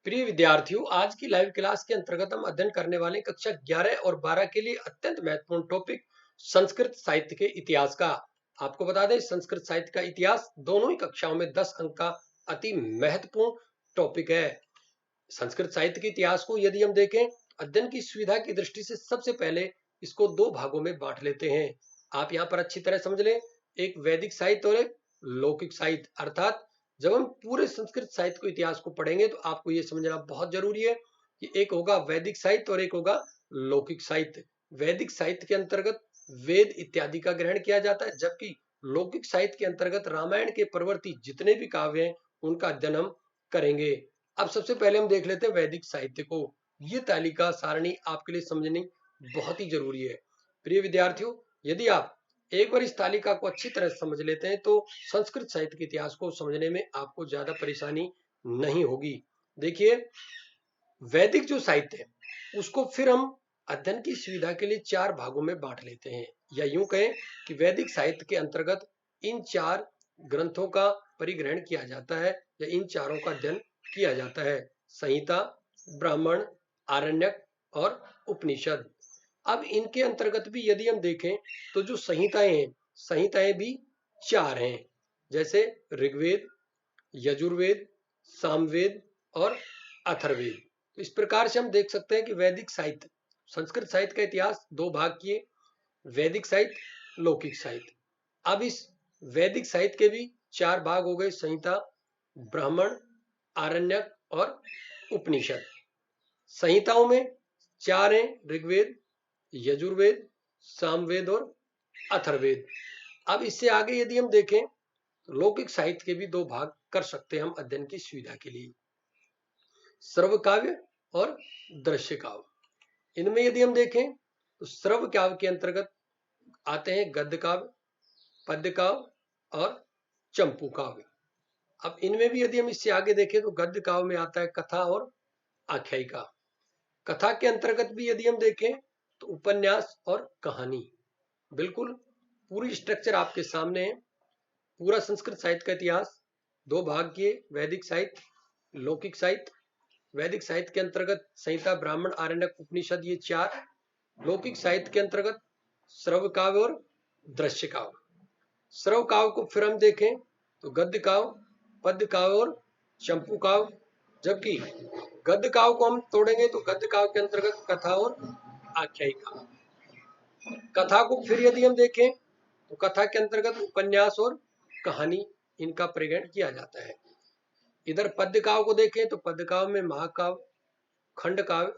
प्रिय विद्यार्थियों, आज की लाइव क्लास के अंतर्गत हम अध्ययन करने वाले कक्षा 11 और 12 के लिए अत्यंत महत्वपूर्ण टॉपिक संस्कृत साहित्य के इतिहास का। आपको बता दें, संस्कृत साहित्य का इतिहास दोनों ही कक्षाओं में 10 अंक का अति महत्वपूर्ण टॉपिक है। संस्कृत साहित्य के इतिहास को यदि हम देखें, अध्ययन की सुविधा की दृष्टि से सबसे पहले इसको दो भागों में बांट लेते हैं। आप यहाँ पर अच्छी तरह समझ लें, एक वैदिक साहित्य और एक लौकिक साहित्य। अर्थात जब हम पूरे संस्कृत साहित्य को इतिहास को पढ़ेंगे तो आपको यह समझना बहुत जरूरी है कि एक होगा वैदिक साहित्य और एक होगा लौकिक साहित्य। वैदिक साहित्य के अंतर्गत वेद इत्यादि का ग्रहण किया जाता है, जबकि लौकिक साहित्य के अंतर्गत रामायण के परवर्ती जितने भी काव्य हैं उनका अध्ययन हम करेंगे। अब सबसे पहले हम देख लेते हैं वैदिक साहित्य को। ये तालिका सारणी आपके लिए समझनी बहुत ही जरूरी है। प्रिय विद्यार्थियों, यदि आप एक बार इस तालिका को अच्छी तरह समझ लेते हैं तो संस्कृत साहित्य के इतिहास को समझने में आपको ज्यादा परेशानी नहीं होगी। देखिए, वैदिक जो साहित्य है उसको फिर हम अध्ययन की सुविधा के लिए चार भागों में बांट लेते हैं, या यूं कहें कि वैदिक साहित्य के अंतर्गत इन चार ग्रंथों का परिग्रहण किया जाता है या इन चारों का अध्ययन किया जाता है: संहिता, ब्राह्मण, आरण्यक और उपनिषद। अब इनके अंतर्गत भी यदि हम देखें तो जो संहिताएं हैं, संहिताएं भी चार हैं, जैसे ऋग्वेद, यजुर्वेद, सामवेद और अथर्ववेद। तो इस प्रकार से हम देख सकते हैं कि वैदिक साहित्य, संस्कृत साहित्य का इतिहास दो भाग किए: वैदिक साहित्य, लौकिक साहित्य। अब इस वैदिक साहित्य के भी चार भाग हो गए: संहिता, ब्राह्मण, आरण्यक और उपनिषद। संहिताओं में चार हैं: ऋग्वेद, यजुर्वेद, सामवेद और अथर्ववेद। अब इससे आगे यदि हम देखें तो लौकिक साहित्य के भी दो भाग कर सकते हैं हम अध्ययन की सुविधा के लिए: श्रव्य काव्य और दृश्य काव्य। इनमें यदि हम देखें तो श्रव्य काव्य के अंतर्गत आते हैं गद्य काव्य, पद्य काव्य और चंपू काव्य। अब इनमें भी यदि हम इससे आगे देखें तो गद्य काव्य में आता है कथा और आख्यायिका। कथा के अंतर्गत भी यदि हम देखें तो उपन्यास और कहानी। बिल्कुल पूरी स्ट्रक्चर आपके सामने है। पूरा संस्कृत साहित्य का इतिहास दो भाग किए: वैदिक साहित्य, लौकिक साहित्य। वैदिक साहित्य के अंतर्गत संहिता, ब्राह्मण, आरण्यक, उपनिषद, ये चार। लौकिक साहित्य के अंतर्गत श्रव्य काव्य और दृश्य काव्य। श्रव्य काव्य को फिर हम देखें तो गद्य काव्य, पद्य काव्य और चंपू काव्य। जबकि गद्य काव्य को हम तोड़ेंगे तो गद्य काव्य के अंतर्गत कथा और आख्यायिका। कथा को फिर यदि हम देखें तो कथा के अंतर्गत उपन्यास और कहानी, इनका परिगणन किया जाता है। इधर पद्य काव्य को देखें तो पद्य काव्य में महाकाव्य, खंड काव्य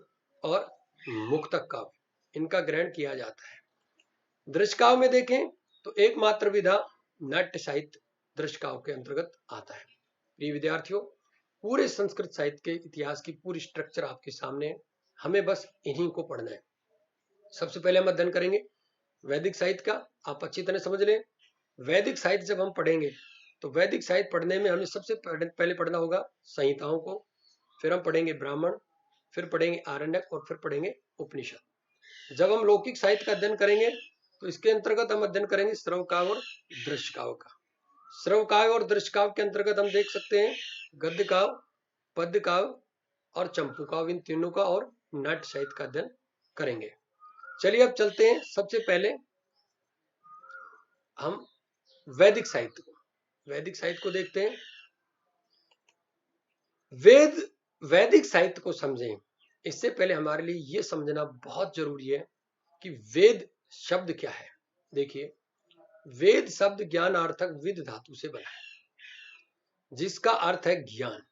और मुक्तक काव्य, इनका ग्रहण किया जाता है। दृश्य काव्य में देखें तो एकमात्र विधा नाट्य साहित्य दृश्य काव्य के अंतर्गत आता है। प्रिय विद्यार्थियों, पूरे संस्कृत साहित्य के इतिहास की पूरी स्ट्रक्चर आपके सामने है, हमें बस इन्हीं को पढ़ना है। सबसे पहले हम अध्ययन करेंगे वैदिक साहित्य का। आप अच्छी तरह समझ लें, वैदिक साहित्य जब हम पढ़ेंगे तो वैदिक साहित्य पढ़ने में हमें सबसे पहले पढ़ना होगा संहिताओं को, फिर हम पढ़ेंगे ब्राह्मण, फिर पढ़ेंगे आरण्यक और फिर पढ़ेंगे उपनिषद। जब हम लौकिक साहित्य का अध्ययन करेंगे तो इसके अंतर्गत हम अध्ययन करेंगे श्रव्य काव्य और दृश्य काव्य का। श्रव्य काव्य और दृश्य काव्य के अंतर्गत हम देख सकते हैं गद्य काव्य, पद्य काव्य और चंपू काव्य, इन तीनों का, और नाट्य साहित्य का अध्ययन करेंगे। चलिए अब चलते हैं। सबसे पहले हम वैदिक साहित्य को देखते हैं। वैदिक साहित्य को समझें इससे पहले हमारे लिए यह समझना बहुत जरूरी है कि वेद शब्द क्या है। देखिए, वेद शब्द ज्ञानार्थक विद धातु से बना है, जिसका अर्थ है ज्ञान।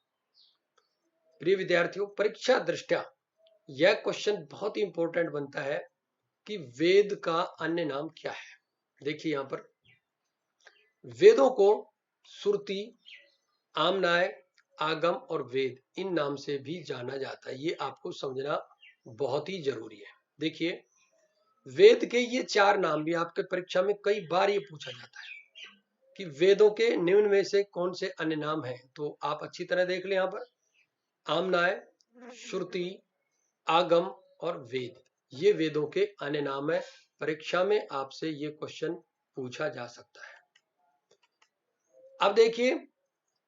प्रिय विद्यार्थियों, परीक्षा दृष्टया यह क्वेश्चन बहुत ही इंपॉर्टेंट बनता है कि वेद का अन्य नाम क्या है। देखिए, यहां पर वेदों को श्रुति, आमनाय, आगम और वेद, इन नाम से भी जाना जाता है। ये आपको समझना बहुत ही जरूरी है। देखिए, वेद के ये चार नाम भी आपके परीक्षा में कई बार ये पूछा जाता है कि वेदों के निम्न में से कौन से अन्य नाम हैं। तो आप अच्छी तरह देख लें, यहां पर आमनाय, श्रुति, आगम और वेद, ये वेदों के अन्य नाम है। परीक्षा में आपसे ये क्वेश्चन पूछा जा सकता है। अब देखिए,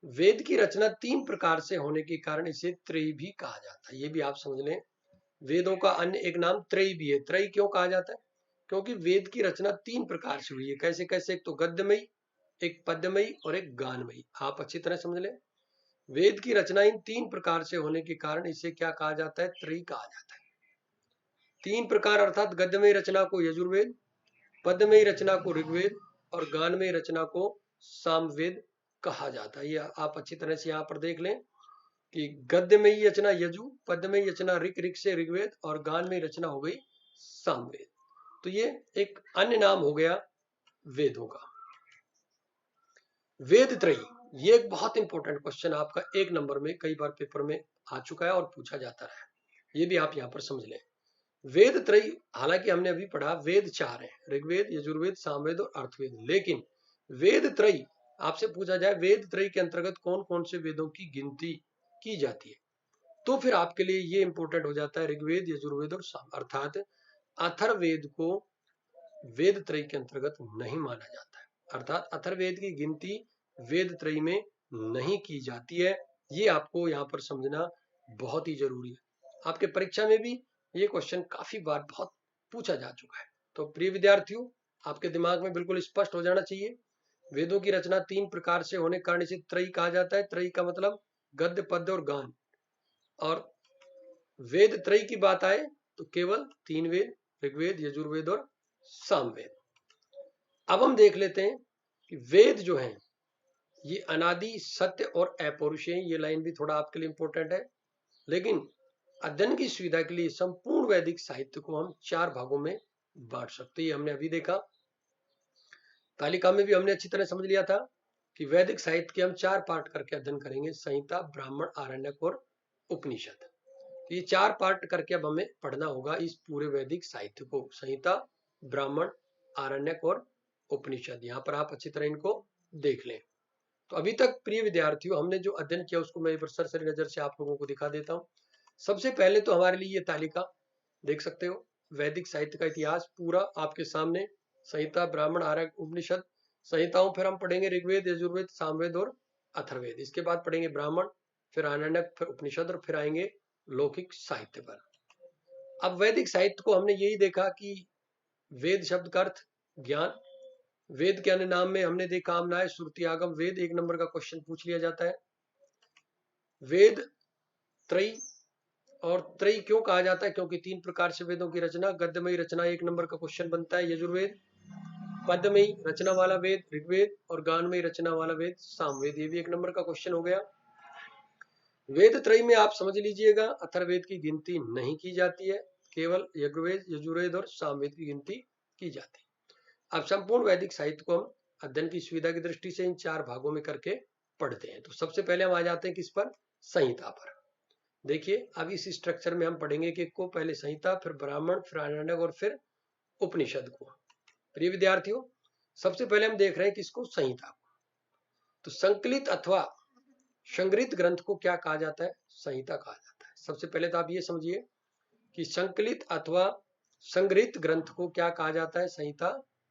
वेद की रचना 3 प्रकार से होने के कारण इसे त्रयी भी कहा जाता है। ये भी आप समझ लें, वेदों का अन्य एक नाम त्रयी भी है। त्रयी क्यों कहा जाता है? क्योंकि वेद की रचना 3 प्रकार से हुई है। कैसे कैसे? एक तो गद्यमयी, एक पद्यमयी और एक गानमयी। आप अच्छी तरह समझ लें, वेद की रचना इन 3 प्रकार से होने के कारण इसे क्या कहा जाता है? त्रयी कहा जाता है। 3 प्रकार अर्थात गद्यमयी रचना को यजुर्वेद, पद्यमयी रचना को ऋग्वेद और गानमयी रचना को सामवेद कहा जाता है। ये आप अच्छी तरह से यहाँ पर देख लें कि गद्यमयी रचना यजु, पद्यमयी रचना ऋक, ऋक से ऋग्वेद और गानमयी रचना हो गई सामवेद। तो ये एक अन्य नाम हो गया वेदों का। वेद त्रयी, ये एक बहुत इंपॉर्टेंट क्वेश्चन आपका 1 नंबर में कई बार पेपर में आ चुका है और पूछा जाता है। ये भी आप यहाँ पर समझ लें। वेद त्रयी, हालांकि हमने अभी पढ़ा वेद 4 हैं, ऋग्वेद, यजुर्वेद, सामवेद और अर्थवेद, लेकिन वेद त्रयी आपसे पूछा जाए वेद त्रयी के अंतर्गत कौन कौन से वेदों की गिनती की जाती है, तो फिर आपके लिए ये इंपॉर्टेंट हो जाता है ऋग्वेद, यजुर्वेद और साम, अर्थात अथर्ववेद को वेद त्रयी के अंतर्गत नहीं माना जाता है। अर्थात अथर्ववेद की गिनती वेद त्रयी में नहीं की जाती है। ये आपको यहाँ पर समझना बहुत ही जरूरी है। आपके परीक्षा में भी ये क्वेश्चन काफी बार बहुत पूछा जा चुका है। तो प्रिय विद्यार्थियों, आपके दिमाग में बिल्कुल स्पष्ट हो जाना चाहिए, वेदों की रचना 3 प्रकार से होने के कारण इसे त्रयी कहा जाता है। त्रयी का मतलब गद्य, पद्य और गान। और वेद त्रयी की बात आए तो केवल 3 वेद, ऋग्वेद, यजुर्वेद और सामवेद। अब हम देख लेते हैं कि वेद जो हैं ये अनादि, सत्य और अपौरुषेय हैं। ये लाइन भी थोड़ा आपके लिए इंपॉर्टेंट है, लेकिन अध्ययन की सुविधा के लिए संपूर्ण वैदिक साहित्य को हम 4 भागों में बांट सकते हैं। ये हमने अभी देखा, तालिका में भी हमने अच्छी तरह समझ लिया था कि वैदिक साहित्य के हम 4 पार्ट करके अध्ययन करेंगे, संहिता, ब्राह्मण, आरण्यक और उपनिषद। ये 4 पार्ट करके अब हमें पढ़ना होगा इस पूरे वैदिक साहित्य को, संहिता, ब्राह्मण, आरण्यक और उपनिषद। यहाँ पर आप अच्छी तरह इनको देख लें। तो अभी तक प्रिय विद्यार्थियों हमने जो अध्ययन किया उसको मैं सरसरी नजर से आप लोगों को दिखा देता हूँ। सबसे पहले तो हमारे लिए ये तालिका देख सकते हो, वैदिक साहित्य का इतिहास पूरा आपके सामने, संहिता, ब्राह्मण, आरण्यक, उपनिषद। संहिताओं फिर हम पढ़ेंगे ऋग्वेद, यजुर्वेद, सामवेद और अथर्ववेद। इसके बाद पढ़ेंगे ब्राह्मण, फिर आरण्यक, फिर उपनिषद और फिर आएंगे लौकिक साहित्य पर। अब वैदिक साहित्य को हमने यही देखा कि वेद शब्द का अर्थ ज्ञान, वेद के अन्य नाम में हमने देखा आमनाय, श्रुति, आगम, वेद। 1 नंबर का क्वेश्चन पूछ लिया जाता है। वेद त्रयी, और त्रयी क्यों कहा जाता है? क्योंकि 3 प्रकार से वेदों की रचना, गद्यमयी रचना 1 नंबर का क्वेश्चन बनता है यजुर्वेद, पद्यमयी रचना वाला वेद ऋग्वेद और गानमयी रचना वाला वेद सामवेद। ये भी 1 नंबर का क्वेश्चन हो गया। वेद त्रयी में आप समझ लीजिएगा अथर्ववेद की गिनती नहीं की जाती है, केवल यजुर्वेद, यजुर्वेद और सामवेद की गिनती की जाती है। अब संपूर्ण वैदिक साहित्य को हम अध्ययन की सुविधा की दृष्टि से इन 4 भागों में करके पढ़ते हैं। तो सबसे पहले हम आ जाते हैं किस पर? संहिता पर। देखिए अब इस स्ट्रक्चर में हम पढ़ेंगे कि को पहले संहिता, फिर ब्राह्मण, फिर आरण्यक और फिर उपनिषद को। प्रिय विद्यार्थियों, सबसे पहले हम देख रहे हैं किसको? संहिता को। तो संकलित अथवा संग्रहित ग्रंथ को क्या कहा जाता है? संहिता कहा जाता है। सबसे पहले तो आप ये समझिए कि संकलित अथवा संग्रहित ग्रंथ को क्या कहा जाता है? संहिता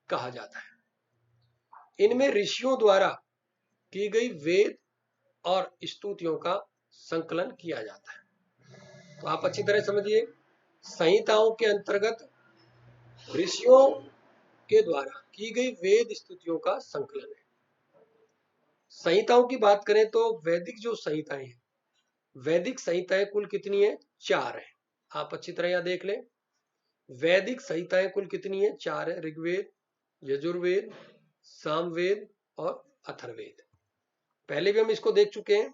कहा जाता है। इनमें ऋषियों द्वारा की गई वेद और स्तुतियों का संकलन किया जाता है। तो आप अच्छी तरह समझिए, संहिताओं के अंतर्गत ऋषियों के द्वारा की गई वेद स्तुतियों का संकलन है। संहिताओं की बात करें तो वैदिक जो संहिताएं हैं, वैदिक संहिताएं कुल कितनी है? 4 है। आप अच्छी तरह यहां देख लें, वैदिक संहिताएं कुल कितनी है? 4 है। ऋग्वेद, यजुर्वेद, सामवेद और अथर्ववेद। पहले भी हम इसको देख चुके हैं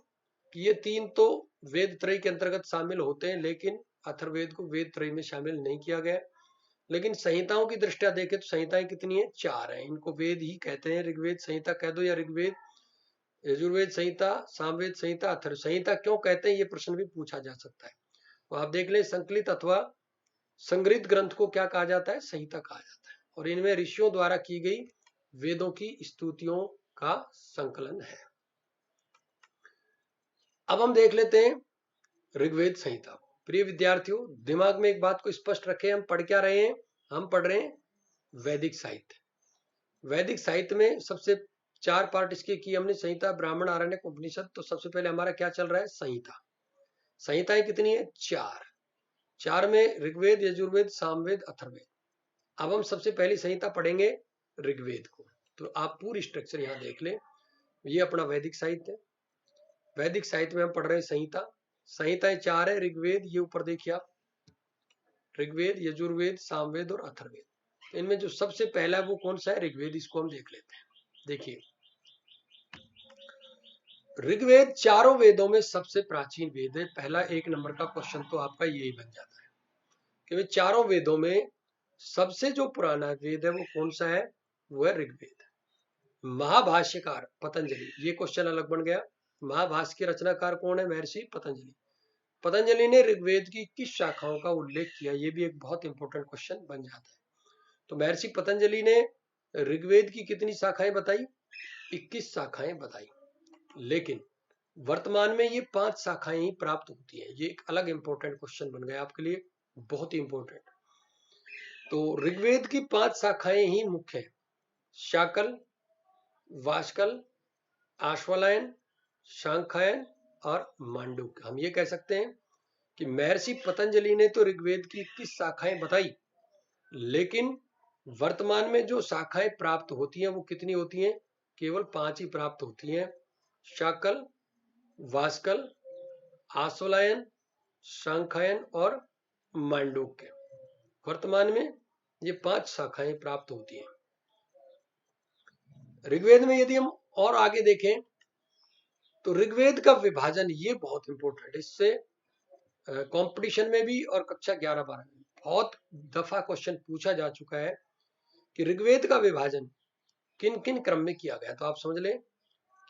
कि ये 3 तो वेद त्रयी के अंतर्गत शामिल होते हैं, लेकिन अथर्ववेद को वेद त्रयी में शामिल नहीं किया गया। लेकिन संहिताओं की दृष्टिया देखें तो संहिताएं कितनी है? 4 है। इनको वेद ही कहते हैं। ऋग्वेद संहिता कह दो या ऋग्वेद, यजुर्वेद संहिता, सामवेद संहिता, अथर्व संहिता क्यों कहते हैं, ये प्रश्न भी पूछा जा सकता है। तो आप देख लें, संकलित अथवा संग्रहित ग्रंथ को क्या कहा जाता है? संहिता कहा जाता है। और इनमें ऋषियों द्वारा की गई वेदों की स्तुतियों का संकलन है। अब हम देख लेते हैं ऋग्वेद संहिता को। प्रिय विद्यार्थियों, दिमाग में एक बात को स्पष्ट रखें, हम पढ़ क्या रहे हैं? हम पढ़ रहे हैं वैदिक साहित्य। वैदिक साहित्य में सबसे 4 पार्ट इसके किए हमने, संहिता, ब्राह्मण, आरण्यक, उपनिषद। तो सबसे पहले हमारा क्या चल रहा है, संहिता। संहिताएं कितनी है, 4। 4 में ऋग्वेद, यजुर्वेद, सामवेद, अथर्ववेद। अब हम सबसे पहली संहिता पढ़ेंगे ऋग्वेद को। तो आप पूरी स्ट्रक्चर यहाँ देख लें। ये अपना वैदिक साहित्य है। वैदिक साहित्य में हम पढ़ रहे हैं संहिता। संहिताएं 4 है। ऋग्वेद, ये ऊपर देखिए आप, ऋग्वेद, यजुर्वेद, सामवेद और अथर्ववेद। तो इनमें जो सबसे पहला है वो कौन सा है, ऋग्वेद। इसको हम देख लेते हैं। देखिए, ऋग्वेद चारों वेदों में सबसे प्राचीन वेद है। पहला 1 नंबर का क्वेश्चन तो आपका यही बन जाता है कि वे चारों वेदों में सबसे जो पुराना वेद है वो कौन सा है, वो है ऋग्वेद। महाभाष्यकार पतंजलि, ये क्वेश्चन अलग बन गया। महाभाष्य के रचनाकार कौन है, महर्षि पतंजलि। पतंजलि ने ऋग्वेद की 21 शाखाओं का उल्लेख किया। ये भी एक बहुत इंपॉर्टेंट क्वेश्चन बन जाता है। तो महर्षि पतंजलि ने ऋग्वेद की कितनी शाखाएं बताई, 21 शाखाएं बताई। लेकिन वर्तमान में ये 5 शाखाएं ही प्राप्त होती हैं। ये एक अलग इंपॉर्टेंट क्वेश्चन बन गया आपके लिए, बहुत ही इंपॉर्टेंट। तो ऋग्वेद की 5 शाखाएं ही मुख्य है, शाकल, वाष्कल, आश्वलायन, शांखायन और मांडूक्य। हम ये कह सकते हैं कि महर्षि पतंजलि ने तो ऋग्वेद की 21 शाखाएं बताई, लेकिन वर्तमान में जो शाखाएं प्राप्त होती हैं वो कितनी होती हैं, केवल 5 ही प्राप्त होती हैं। शाकल, वाष्कल, आश्वलायन, शांखायन और मांडूक्य। वर्तमान में ये 5 शाखाएं प्राप्त होती हैं ऋग्वेद में। यदि हम और आगे देखें तो ऋग्वेद का विभाजन, ये बहुत इंपॉर्टेंट है। इससे कंपटीशन में भी और कक्षा 11-12 में बहुत दफा क्वेश्चन पूछा जा चुका है कि ऋग्वेद का विभाजन किन किन क्रम में किया गया। तो आप समझ लें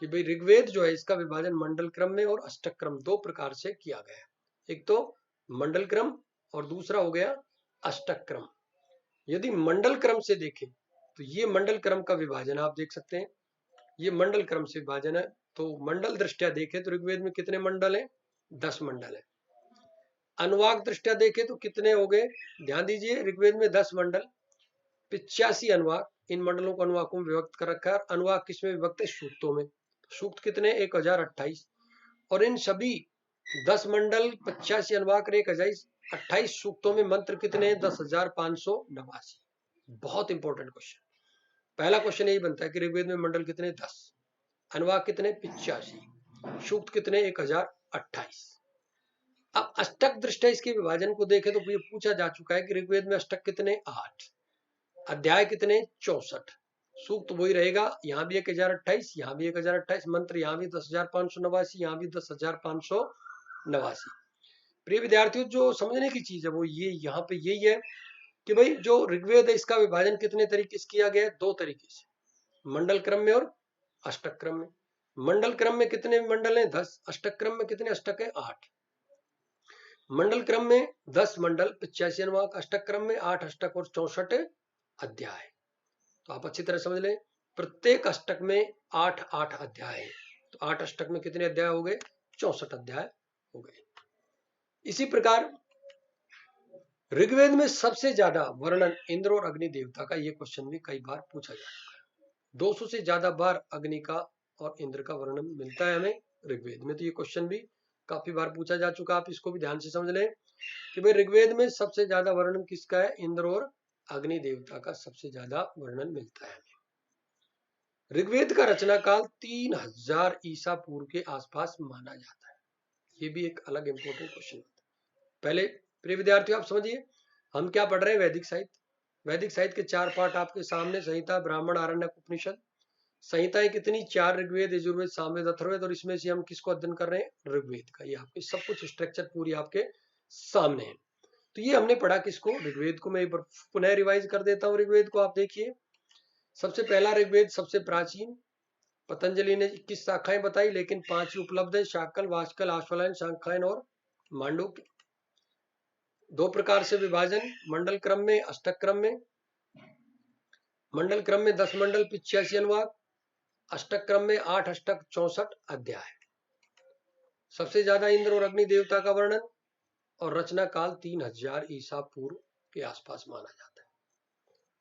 कि भाई ऋग्वेद जो है इसका विभाजन मंडल क्रम में और अष्टक क्रम 2 प्रकार से किया गया है। एक तो मंडल क्रम और दूसरा हो गया अष्टक क्रम। यदि मंडल क्रम से देखें तो ये मंडल क्रम का विभाजन आप देख सकते हैं, ये मंडल क्रम से विभाजन है। तो मंडल दृष्टिया देखें तो ऋग्वेद में कितने मंडल हैं, 10 मंडल है। अनुवाक दृष्टिया देखें तो कितने हो गए, ध्यान दीजिए, ऋग्वेद में 10 मंडल, 85 अनुवाक। इन मंडलों को अनुवाकों में विभक्त कर रखा है। अनुवाक किसमें विभक्त है, सूक्तों में। सूक्त कितने, 1028। और इन सभी 10 मंडल, 85 अनुवाक और 1028 सूक्तों में मंत्र कितने हैं, 10,589। बहुत इंपॉर्टेंट क्वेश्चन। पहला क्वेश्चन यही बनता है कि ऋग्वेद में मंडल कितने, 10, अनुवाक कितने, 85, सूक्त कितने, 1028। अब अष्टक दृष्टि इसके विभाजन को देखें तो ये पूछा जा चुका है कि ऋग्वेद में अष्टक कितने, 8, अध्याय कितने, 64, सूक्त वही रहेगा। यहाँ भी 1028, यहाँ भी 1028, मंत्र यहाँ भी 10,589, यहाँ भी 10,589। प्रिय विद्यार्थियों, जो समझने की चीज है वो ये यहाँ पे यही है कि भाई जो ऋग्वेद है इसका विभाजन कितने तरीके से किया गया है, 2 तरीके से, मंडल क्रम में और अष्टक क्रम में। मंडल क्रम में कितने मंडल हैं, 10। अष्टक क्रम में कितने अष्टक है, 8। मंडल क्रम में 10 मंडल, 85 अनुवाक, अष्टक क्रम में 8 अष्टक और 64 अध्याय। तो आप अच्छी तरह समझ लें, प्रत्येक अष्टक में 8-8 अध्याय है। तो 8 अष्टक में कितने अध्याय हो गए, 64 अध्याय हो गए। इसी प्रकार ऋग्वेद में सबसे ज्यादा वर्णन इंद्र और अग्नि देवता का, ये क्वेश्चन भी कई बार पूछा जा चुका है। 200 से ज्यादा बार अग्नि का और इंद्र का वर्णन मिलता है हमें ऋग्वेद में। तो ये क्वेश्चन भी काफी बार पूछा जा चुका। आप इसको भी ध्यान से समझ लें कि भाई ऋग्वेद में सबसे ज्यादा वर्णन किसका है, इंद्र और अग्नि देवता का सबसे ज्यादा वर्णन मिलता है हमें। ऋग्वेद का रचना काल 3000 ईसा पूर्व के आसपास माना जाता है। ये भी एक अलग इंपॉर्टेंट क्वेश्चन होता है। पहले प्रिय विद्यार्थियों आप समझिए, हम क्या पढ़ रहे हैं, वैदिक साहित्य। वैदिक साहित्य के 4 पार्ट आपके सामने, संहिता, ब्राह्मण, आरण्यक, उपनिषद। संहिताएं कितनी, 4, ऋग्वेद, यजुर्वेद, सामवेद, अथर्ववेद। और इसमें से हम किसको अध्ययन कर रहे हैं, ऋग्वेद का। ये आपके सब कुछ स्ट्रक्चर पूरी आपके सामने है। तो ये हमने पढ़ा किसको, ऋग्वेद को। मैं पुनः रिवाइज कर देता हूँ ऋग्वेद को। आप देखिए, सबसे पहला ऋग्वेद सबसे प्राचीन, पतंजलि ने 21 शाखाएं बताई, लेकिन 5 ही उपलब्ध है, शाकल, वाष्कल, आश्वलायन, शांखायन और मांडूक्य। 2 प्रकार से विभाजन, मंडल क्रम में, अष्टक क्रम में। मंडल क्रम में 10 मंडल, 85 अनुवाक, अष्टक क्रम में 8 अष्टक, 64 अध्याय। सबसे ज्यादा इंद्र और अग्नि देवता का वर्णन, और रचना काल 3000 ईसा पूर्व के आसपास माना जाता है।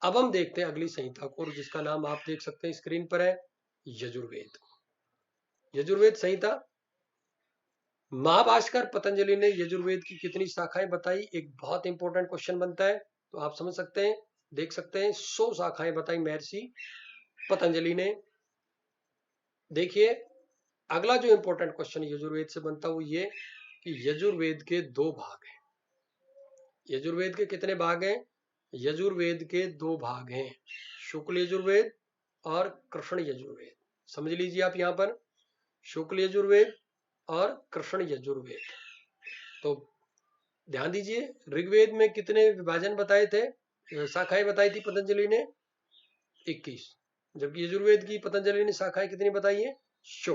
अब हम देखते हैं अगली संहिता को, जिसका नाम आप देख सकते हैं स्क्रीन पर है, यजुर्वेद। यजुर्वेद संहिता। महाभाष्कर पतंजलि ने यजुर्वेद की कितनी शाखाएं बताई? एक बहुत इंपॉर्टेंट क्वेश्चन बनता है, तो आप समझ सकते हैं, देख सकते हैं, 100 शाखाएं बताई महर्षि पतंजलि ने। देखिए अगला जो इंपॉर्टेंट क्वेश्चन यजुर्वेद से बनता है वो ये कि यजुर्वेद के 2 भाग हैं। यजुर्वेद के कितने भाग हैं? यजुर्वेद के 2 भाग हैं, शुक्ल यजुर्वेद और कृष्ण यजुर्वेद। समझ लीजिए आप यहाँ पर, शुक्ल यजुर्वेद और कृष्ण यजुर्वेद। तो ध्यान दीजिए, ऋग्वेद में कितने विभाजन बताए थे, शाखाएं बताई थी पतंजलि ने? 21। जबकि यजुर्वेद की पतंजलि ने शाखाएं कितनी बताई है? 100।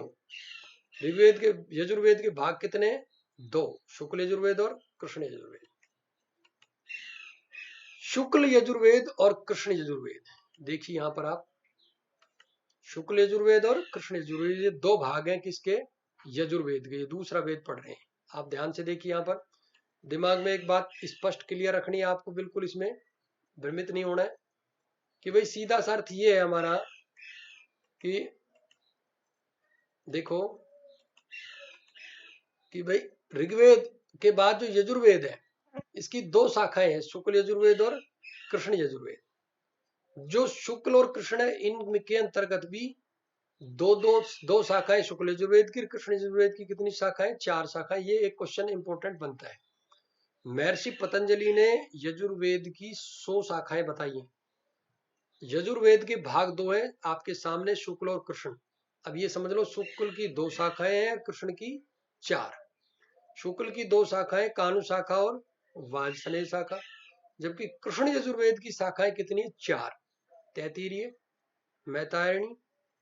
ऋग्वेद के यजुर्वेद के भाग कितने? 2, शुक्ल यजुर्वेद और कृष्ण यजुर्वेद। शुक्ल यजुर्वेद और कृष्ण यजुर्वेद, देखिए यहां पर आप, शुक्ल यजुर्वेद और कृष्ण यजुर्वेद, ये 2 भाग हैं किसके? यजुर्वेद के। दूसरा वेद पढ़ रहे हैं आप, ध्यान से देखिए यहां पर। दिमाग में एक बात स्पष्ट क्लियर रखनी है आपको, बिल्कुल इसमें भ्रमित नहीं होना है कि भाई सीधा सा अर्थ ये है हमारा कि देखो कि भाई ऋग्वेद के बाद जो यजुर्वेद है इसकी 2 शाखाएं हैं, शुक्ल यजुर्वेद और कृष्ण यजुर्वेद। जो शुक्ल और कृष्ण है इनके अंतर्गत भी दो शाखाएं शुक्ल यजुर्वेद की, कृष्ण यजुर्वेद की कितनी शाखाएं? 4 शाखाएं। ये एक क्वेश्चन इंपॉर्टेंट बनता है। महर्षि पतंजलि ने यजुर्वेद की 100 शाखाएं बताई हैं। यजुर्वेद के भाग 2 हैं आपके सामने, शुक्ल और कृष्ण। अब ये समझ लो, शुक्ल की 2 शाखाएं हैं, कृष्ण की 4। शुक्ल की 2 शाखाएं कानु शाखा और वाजसनेय शाखा, जबकि कृष्ण यजुर्वेद की शाखाएं कितनी? 4, तैत्तिरीय,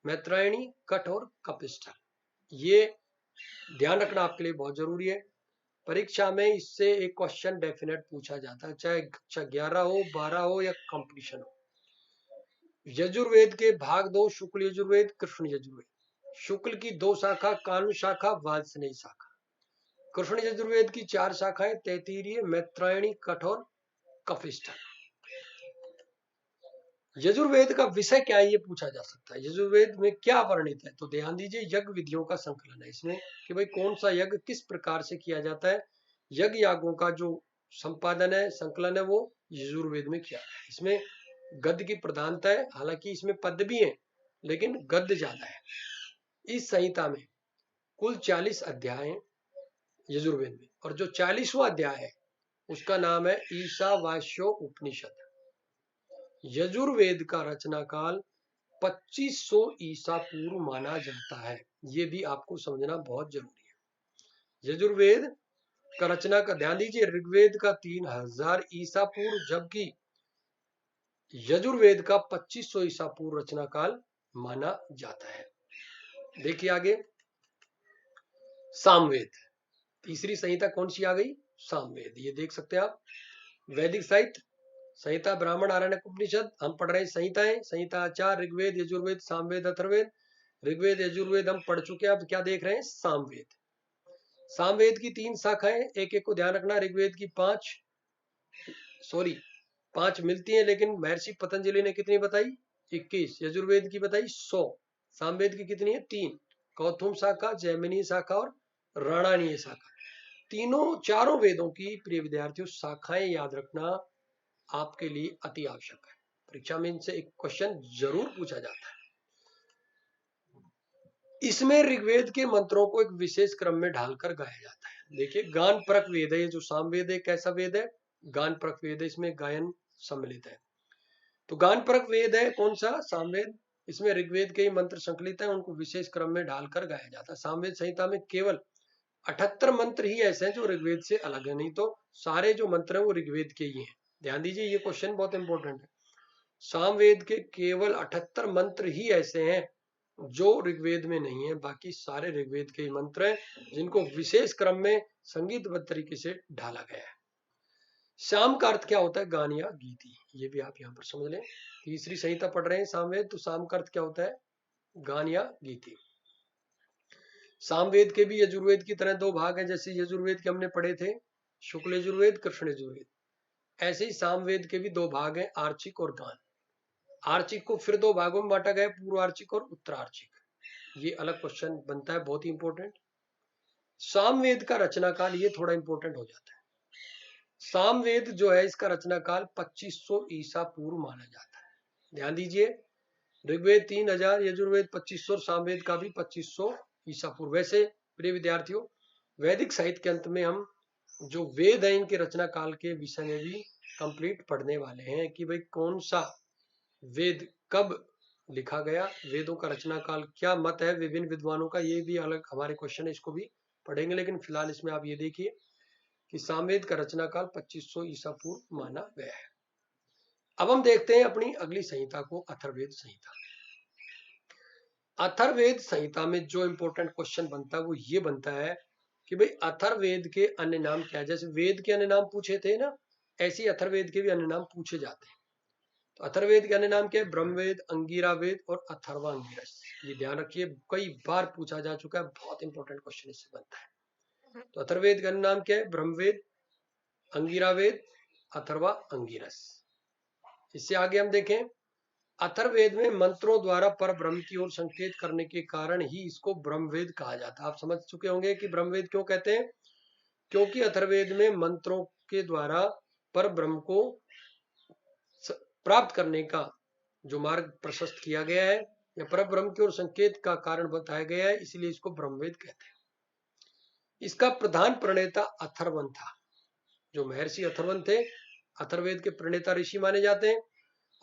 मैत्रायणी, कठ और कपिष्ठ। ये ध्यान रखना आपके लिए बहुत जरूरी है। परीक्षा में इससे एक क्वेश्चन डेफिनेट पूछा जाता है, चाहे कक्षा 11 हो, 12 हो या कंपटीशन हो। यजुर्वेद के भाग 2, शुक्ल यजुर्वेद, कृष्ण यजुर्वेद। शुक्ल की 2 शाखा कानु शाखा, वाजसनेय शाखा। कृष्ण यजुर्वेद की 4 शाखाएं, तैत्तिरीय, मैत्रायणी, कठ और कपिष्ठ। यजुर्वेद का विषय क्या है ये पूछा जा सकता है, यजुर्वेद में क्या वर्णित है? तो ध्यान दीजिए, यज्ञ विधियों का संकलन है इसमें, कि भाई कौन सा यज्ञ किस प्रकार से किया जाता है। यज्ञ यागों का जो संपादन है, संकलन है, वो यजुर्वेद में किया है। इसमें गद्य की प्रधानता है, हालांकि इसमें पद भी है लेकिन गद्य ज्यादा है। इस संहिता में कुल 40 अध्याय हैं यजुर्वेद में, और जो 40वां अध्याय है उसका नाम है ईशावास्यो उपनिषद। यजुर्वेद का रचना काल 2500 ईसा पूर्व माना जाता है, ये भी आपको समझना बहुत जरूरी है। यजुर्वेद का रचना का ध्यान दीजिए, ऋग्वेद का 3000 ईसा पूर्व, जबकि यजुर्वेद का 2500 ईसा पूर्व रचना काल माना जाता है। देखिए आगे, सामवेद, तीसरी संहिता कौन सी आ गई? सामवेद। ये देख सकते हैं आप, वैदिक साहित्य संहिता, ब्राह्मण, आरण्यक, उपनिषद। हम पढ़ रहे हैं संहिताएं, संहिता आचार, ऋग्वेद, यजुर्वेद, सामवेद, अथर्ववेद। ऋग्वेद यजुर्वेद हम पढ़ चुके हैं, अब क्या देख रहे हैं? सामवेद। सामवेद की 3 शाखाएं, एक एक को ध्यान रखना। ऋग्वेद की 5 मिलती हैं, लेकिन महर्षि पतंजलि ने कितनी बताई? 21। यजुर्वेद की बताई 100। सामवेद की कितनी है? 3, कौथुम शाखा, जैमिनी शाखा और राणानीय शाखा। चारों वेदों की, प्रिय विद्यार्थियों, शाखाएं याद रखना आपके लिए अति आवश्यक है। परीक्षा में इनसे एक क्वेश्चन जरूर पूछा जाता है। इसमें ऋग्वेद के मंत्रों को एक विशेष क्रम में ढालकर गाया जाता है। देखिए, गान परक वेद है, ये जो सामवेद है कैसा वेद है? गान परक वेद है, इसमें गायन सम्मिलित है। तो गान परक वेद है कौन सा? सामवेद। इसमें ऋग्वेद के ही मंत्र संकलित है, उनको विशेष क्रम में ढालकर गाया जाता है। सामवेद संहिता में केवल 78 मंत्र ही ऐसे हैं जो ऋग्वेद से अलग है, नहीं तो सारे जो मंत्र है वो ऋग्वेद के ही हैं। ध्यान दीजिए, ये क्वेश्चन बहुत इंपॉर्टेंट है। सामवेद के केवल 78 मंत्र ही ऐसे हैं जो ऋग्वेद में नहीं है, बाकी सारे ऋग्वेद के ही मंत्र हैं जिनको विशेष क्रम में संगीतबद्ध तरीके से ढाला गया है। शाम का अर्थ क्या होता है? गान या गीति, ये भी आप यहाँ पर समझ लें। तीसरी संहिता पढ़ रहे हैं सामवेद, तो शाम का अर्थ क्या होता है? गान या गीति। सामवेद के भी यजुर्वेद की तरह 2 भाग हैं, जैसे यजुर्वेद के हमने पढ़े थे शुक्ल यजुर्वेद, कृष्ण यजुर्वेद। ऐसे ही सामवेद के भी 2 भाग हैं, आर्चिक और गान। आर्चिक को फिर 2 भागों में बांटा गया, पूर्व आर्चिक और उत्तरार्चिक। ये अलग क्वेश्चन बनता है, बहुत ही इंपॉर्टेंट। सामवेद का रचना काल, ये थोड़ा इंपॉर्टेंट हो जाता है। सामवेद जो है इसका रचना काल 2500 ईसा पूर्व माना जाता है। ध्यान दीजिए, ऋग्वेद 3000, यजुर्वेद 2500 और सामवेद का भी 2500 ईसा पूर्व। वैसे प्रिय विद्यार्थियों, वैदिक साहित्य के अंत में हम जो वेद है इनके रचना काल के विषय में भी कंप्लीट पढ़ने वाले हैं कि भाई कौन सा वेद कब लिखा गया, वेदों का रचना काल क्या मत है विभिन्न विद्वानों का, ये भी अलग हमारे क्वेश्चन है, इसको भी पढ़ेंगे। लेकिन फिलहाल इसमें आप ये देखिए कि सामवेद का रचना काल 2500 ईसा पूर्व माना गया है। अब हम देखते हैं अपनी अगली संहिता को, अथर्ववेद संहिता। अथर्ववेद संहिता में जो इंपॉर्टेंट क्वेश्चन बनता है वो ये बनता है कि भाई अथर्ववेद के अन्य नाम क्या है। जैसे वेद के अन्य नाम पूछे थे ना, ऐसे ही अथर्ववेद के भी अन्य नाम पूछे जाते हैं। तो अथर्ववेद के अन्य नाम क्या है? ब्रह्मवेद, अंगिरा वेद और अथर्वा अंगिरस। ये ध्यान रखिए, कई बार पूछा जा चुका है, बहुत इंपॉर्टेंट क्वेश्चन इससे बनता है। तो अथर्ववेद का अन्य नाम क्या है? ब्रह्मवेद, अंगिरा वेद, अथर्वा अंगिरस। इससे आगे हम देखें, अथर्ववेद में मंत्रों द्वारा पर ब्रह्म की ओर संकेत करने के कारण ही इसको ब्रह्मवेद कहा जाता है। आप समझ चुके होंगे कि ब्रह्मवेद क्यों कहते हैं, क्योंकि अथर्ववेद में मंत्रों के द्वारा पर ब्रह्म को प्राप्त करने का जो मार्ग प्रशस्त किया गया है या पर ब्रह्म की ओर संकेत का कारण बताया गया है, इसलिए इसको ब्रह्मवेद कहते हैं। इसका प्रधान प्रणेता अथर्वन था। जो महर्षि अथर्वन थे, अथर्ववेद के प्रणेता ऋषि माने जाते हैं,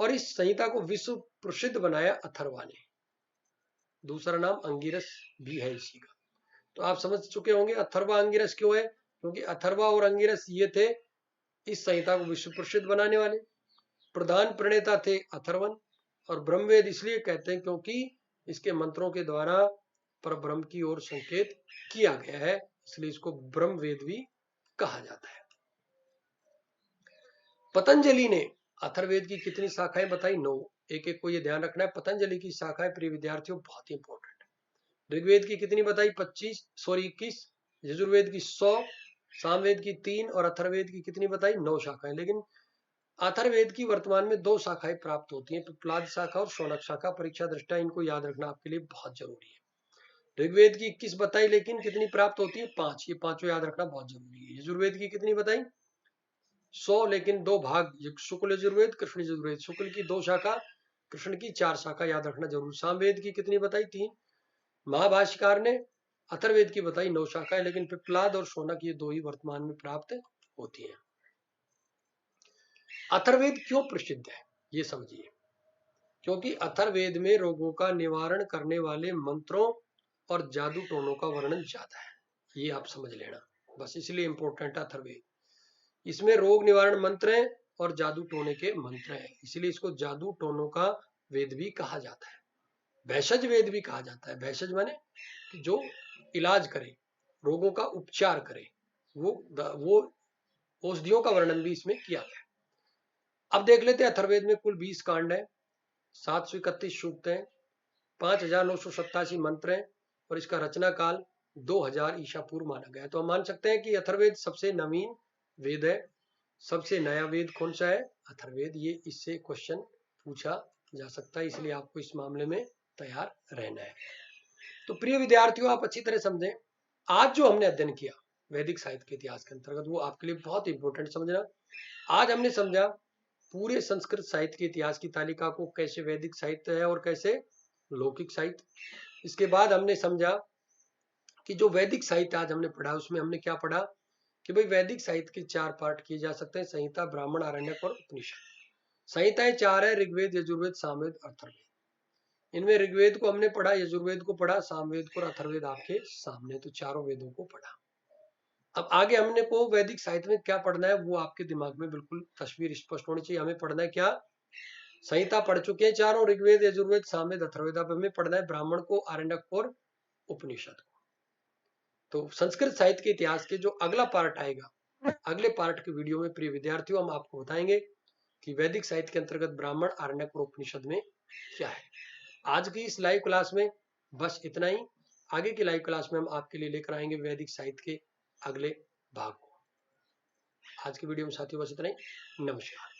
और इस संहिता को विश्व प्रसिद्ध बनाया अथर्वा ने। दूसरा नाम अंगिरस भी है इसी का। तो आप समझ चुके होंगे अथर्वा अंगिरस क्यों है, क्योंकि अथर्वा और अंगिरस ये थे इस संहिता को विश्व प्रसिद्ध बनाने वाले। प्रधान प्रणेता थे अथर्वन, और ब्रह्मवेद इसलिए कहते हैं क्योंकि इसके मंत्रों के द्वारा पर ब्रह्म की ओर संकेत किया गया है, इसलिए इसको ब्रह्मवेद भी कहा जाता है। पतंजलि ने अथर्ववेद की कितनी शाखाएं बताई? 9। एक एक को ये ध्यान रखना है। पतंजलि की शाखाएं प्रिय विद्यार्थियों बहुत ही इंपॉर्टेंट है। ऋग्वेद की कितनी बताई? 21, यजुर्वेद की 100, सामवेद की 3 और अथर्ववेद की कितनी बताई? 9 शाखाएं। लेकिन अथर्ववेद की वर्तमान में 2 शाखाएं प्राप्त होती हैं, पिप्लाद शाखा और शौनक शाखा। परीक्षा दृष्टया इनको याद रखना आपके लिए बहुत जरूरी है। ऋग्वेद की 21 बताई, लेकिन कितनी प्राप्त होती है? 5। ये पांचों याद रखना बहुत जरूरी है। यजुर्वेद की कितनी बताई? 100, लेकिन 2 भाग, शुक्ल यजुर्वेद, कृष्ण यजुर्वेद। शुक्ल की 2 शाखा, कृष्ण की 4 शाखा, याद रखना जरूर। सामवेद की कितनी बताई? 3। महाभाष्यकार ने अथर्ववेद की बताई 9 शाखाएं, लेकिन पिप्लाद और शौनक ये 2 ही वर्तमान में प्राप्त होती हैं। अथर्ववेद क्यों प्रसिद्ध है ये समझिए। क्योंकि अथर्ववेद में रोगों का निवारण करने वाले मंत्रों और जादू टोनों का वर्णन ज्यादा है, ये आप समझ लेना, बस इसलिए इंपॉर्टेंट है अथर्ववेद। इसमें रोग निवारण मंत्र हैं और जादू टोने के मंत्र हैं, इसलिए इसको जादू टोनों का वेद भी कहा जाता है। भैषज वेद भी कहा जाता है। भैषज माने कि जो इलाज करे, रोगों का उपचार करे, वो औषधियों का वर्णन भी इसमें किया गया है। अब देख लेते हैं, अथर्ववेद में कुल 20 कांड है, 731 सूक्त हैं, 5987 मंत्र हैं, और इसका रचना काल 2000 ईसा पूर्व माना गया है। तो हम मान सकते हैं कि अथर्ववेद सबसे नवीन वेद है। सबसे नया वेद कौन सा है? अथर्ववेद। ये इससे क्वेश्चन पूछा जा सकता है, इसलिए आपको इस मामले में तैयार रहना है। तो प्रिय विद्यार्थियों, आप अच्छी तरह समझें, आज जो हमने अध्ययन किया वैदिक साहित्य के इतिहास के अंतर्गत, वो आपके लिए बहुत इंपॉर्टेंट समझना। आज हमने समझा पूरे संस्कृत साहित्य के इतिहास की तालिका को, कैसे वैदिक साहित्य है और कैसे लौकिक साहित्य। इसके बाद हमने समझा कि जो वैदिक साहित्य आज हमने पढ़ा, उसमें हमने क्या पढ़ा कि भाई वैदिक साहित्य के 4 पार्ट किए जा सकते हैं: संहिता, ब्राह्मण, आरण्यक और उपनिषद। संहिताएं 4 है: ऋग्वेद, यजुर्वेद, सामवेद, अथर्ववेद। इनमें ऋग्वेद को हमने पढ़ा, यजुर्वेद को पढ़ा, सामवेद को और अथर्ववेद आपके सामने, तो चारों वेदों को पढ़ा। अब आगे हमने को वैदिक साहित्य में क्या पढ़ना है वो आपके दिमाग में बिल्कुल तस्वीर स्पष्ट होनी चाहिए। हमें पढ़ना है क्या? संहिता पढ़ चुके हैं चारों, ऋग्वेद, यजुर्वेद, सामवेद, अथर्ववेद। अब हमें पढ़ना है ब्राह्मण को, आरण्यक और उपनिषद को। तो संस्कृत साहित्य के इतिहास के जो अगला पार्ट आएगा, अगले पार्ट के वीडियो में प्रिय विद्यार्थियों हम आपको बताएंगे कि वैदिक साहित्य के अंतर्गत ब्राह्मण, आरण्यक और उपनिषद में क्या है। आज की इस लाइव क्लास में बस इतना ही। आगे की लाइव क्लास में हम आपके लिए लेकर आएंगे वैदिक साहित्य के अगले भाग को। आज की वीडियो में साथियों बस इतना ही। नमस्कार।